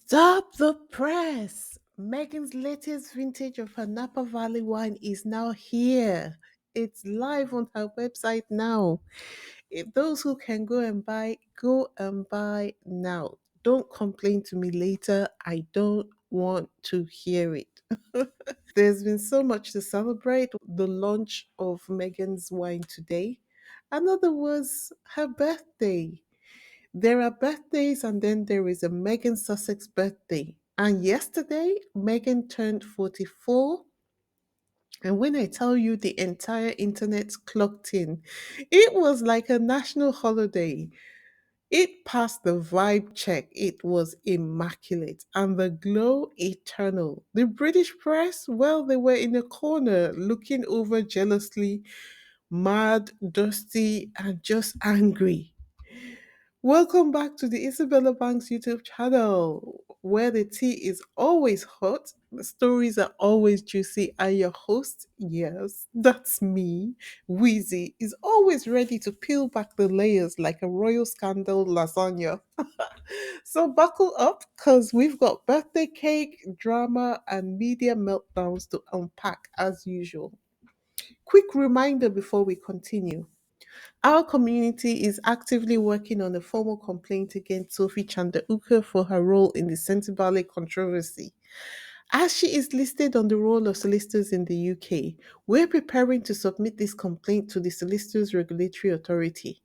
Stop the press! Megan's latest vintage of her Napa Valley wine is now here. It's live on her website now. If those who can go and buy now. Don't complain to me later. I don't want to hear it. There's been so much to celebrate the launch of Megan's wine today. Another was her birthday. There are birthdays, and then there is a Megan Sussex birthday. And yesterday, Megan turned 44. And when I tell you the entire internet clocked in, it was like a national holiday. It passed the vibe check. It was immaculate and the glow eternal. The British press, well, they were in a corner looking over jealously, mad, dusty, and just angry. Welcome back to the Isabella Banks YouTube channel, where the tea is always hot, the stories are always juicy, and your host, yes, that's me, Wheezy, is always ready to peel back the layers like a royal scandal lasagna. So buckle up, because we've got birthday cake, drama, and media meltdowns to unpack as usual. Quick reminder before we continue. Our community is actively working on a formal complaint against Sophie Chandauka for her role in the Sentibale controversy. As she is listed on the roll of solicitors in the UK, we're preparing to submit this complaint to the Solicitors Regulatory Authority.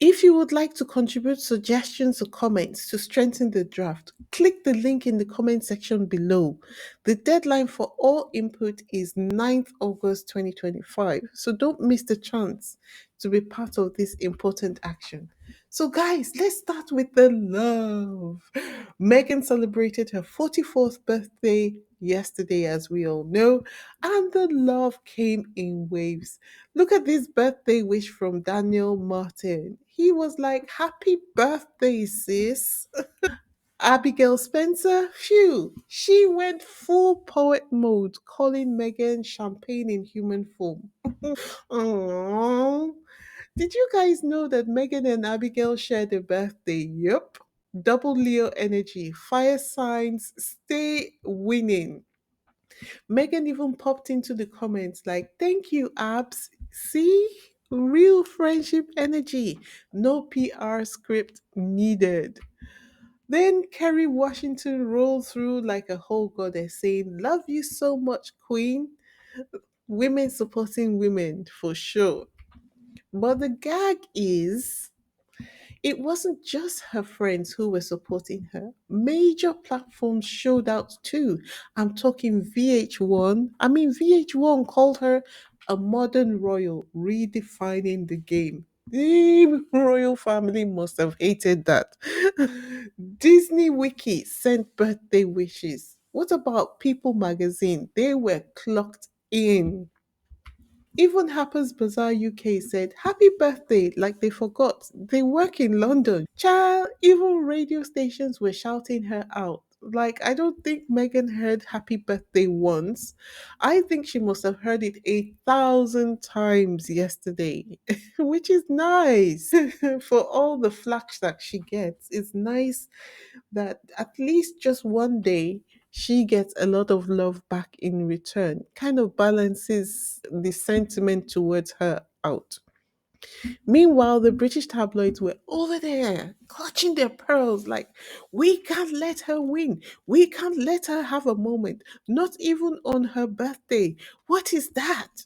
If you would like to contribute suggestions or comments to strengthen the draft, click the link in the comment section below. The deadline for all input is 9th August 2025, so don't miss the chance to be part of this important action. So, guys, let's start with the love. Megan celebrated her 44th birthday yesterday, as we all know, and the love came in waves. Look at this birthday wish from Daniel Martin. He was like, "Happy birthday, sis." Abigail Spencer, phew, she went full poet mode, calling Megan champagne in human form. Aww. Did you guys know that Megan and Abigail shared a birthday? Yup. Double Leo energy, fire signs, stay winning. Megan even popped into the comments like, "Thank you, Abs. See? Real friendship energy. No PR script needed." Then Kerry Washington rolled through like a whole goddess saying, "Love you so much, Queen." Women supporting women for sure. But the gag is it wasn't just her friends who were supporting her. Major platforms showed out too. I'm talking VH1. VH1 called her a modern royal, redefining the game. The royal family must have hated that. Disney Wiki sent birthday wishes. What about People magazine? They were clocked in. Even Harper's Bazaar UK said, "Happy birthday," like they forgot. They work in London. Child, even radio stations were shouting her out. Like, I don't think Megan heard happy birthday once. I think she must have heard it 1,000 times yesterday, which is nice. For all the flack that she gets, it's nice that at least just one day she gets a lot of love back in return. Kind of balances the sentiment towards her out. Meanwhile, the British tabloids were over there clutching their pearls like, "We can't let her win. We can't let her have a moment. Not even on her birthday. What is that?"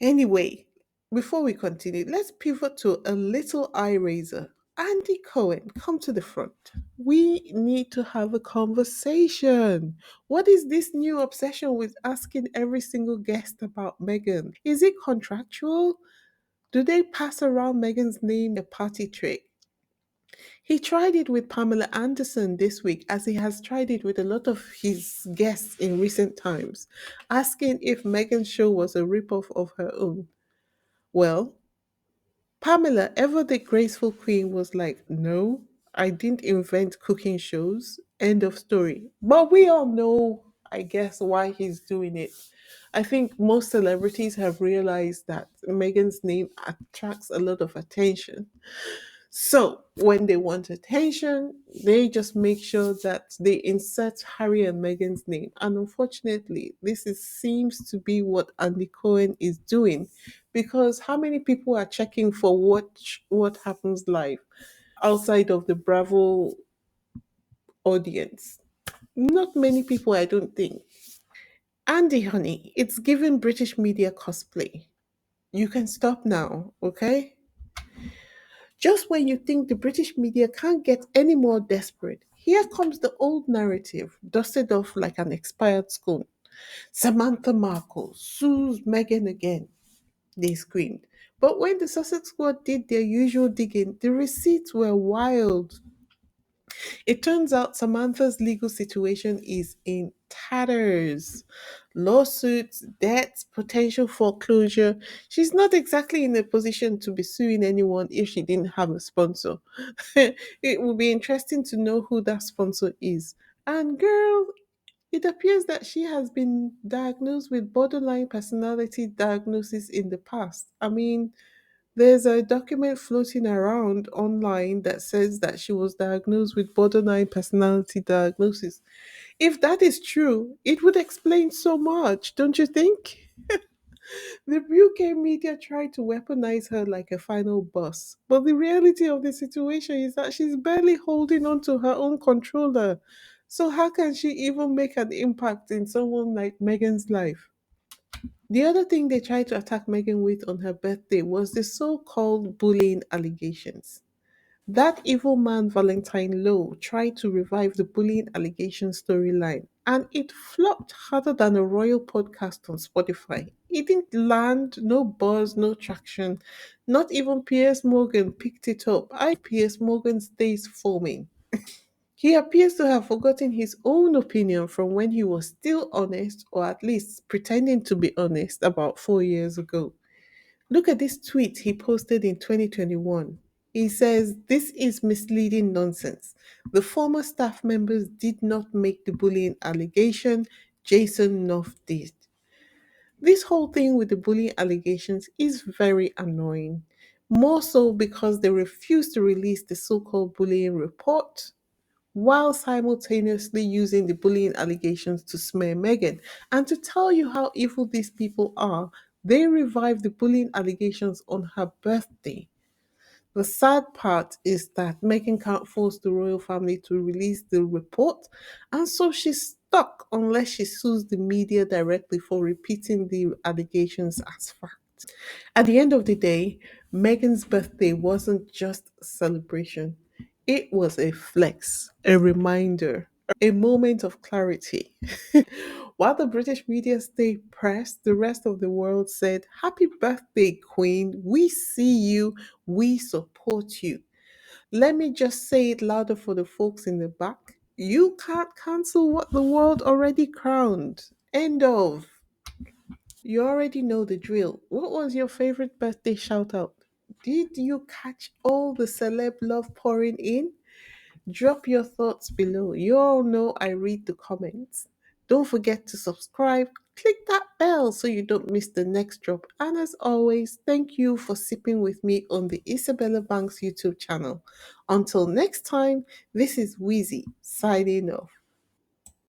Anyway, before we continue, let's pivot to a little eye raiser. Andy Cohen, come to the front. We need to have a conversation. What is this new obsession with asking every single guest about Meghan? Is it contractual? Do they pass around Meghan's name a party trick? He tried it with Pamela Anderson this week, as he has tried it with a lot of his guests in recent times, asking if Meghan's show was a ripoff of her own. Well, Pamela, ever the graceful queen, was like, "No, I didn't invent cooking shows. End of story." But we all know, I guess, why he's doing it. I think most celebrities have realized that Meghan's name attracts a lot of attention. So when they want attention, they just make sure that they insert Harry and Meghan's name. And unfortunately, seems to be what Andy Cohen is doing, because how many people are checking for what happens live outside of the Bravo audience? Not many people, I don't think. Andy, honey, it's giving British media cosplay. You can stop now, okay? Just when you think the British media can't get any more desperate, here comes the old narrative, dusted off like an expired scone. Samantha Markle sues Meghan again, they screamed. But when the Sussex squad did their usual digging, the receipts were wild. It turns out Samantha's legal situation is in tatters. Lawsuits, debts, potential foreclosure. She's not exactly in a position to be suing anyone if she didn't have a sponsor. It will be interesting to know who that sponsor is. And girl, it appears that she has been diagnosed with borderline personality diagnosis in the past. I mean, there's a document floating around online that says that she was diagnosed with borderline personality diagnosis. If that is true, it would explain so much, don't you think? The UK media tried to weaponize her like a final boss, but the reality of the situation is that she's barely holding on to her own controller. So, how can she even make an impact in someone like Meghan's life? The other thing they tried to attack Meghan with on her birthday was the so called bullying allegations. That evil man, Valentine Low, tried to revive the bullying allegation storyline, and it flopped harder than a royal podcast on Spotify. It didn't land, no buzz, no traction. Not even Piers Morgan picked it up. Piers Morgan stays foaming. He appears to have forgotten his own opinion from when he was still honest, or at least pretending to be honest, about 4 years ago. Look at this tweet he posted in 2021. He says, "This is misleading nonsense. The former staff members did not make the bullying allegation, Jason Knopf did." This whole thing with the bullying allegations is very annoying. More so because they refuse to release the so called bullying report while simultaneously using the bullying allegations to smear Meghan. And to tell you how evil these people are, they revived the bullying allegations on her birthday. The sad part is that Meghan can't force the royal family to release the report, and so she's stuck unless she sues the media directly for repeating the allegations as fact. At the end of the day, Meghan's birthday wasn't just a celebration, it was a flex, a reminder, a moment of clarity. While the British media stayed pressed, the rest of the world said, "Happy birthday, Queen. We see you. We support you." Let me just say it louder for the folks in the back. You can't cancel what the world already crowned. End of. You already know the drill. What was your favorite birthday shout out? Did you catch all the celeb love pouring in? Drop your thoughts below. You all know I read the comments. Don't forget to subscribe. Click that bell so you don't miss the next drop. And as always, thank you for sipping with me on the Isabella Banks YouTube channel. Until next time, this is Wheezy signing off.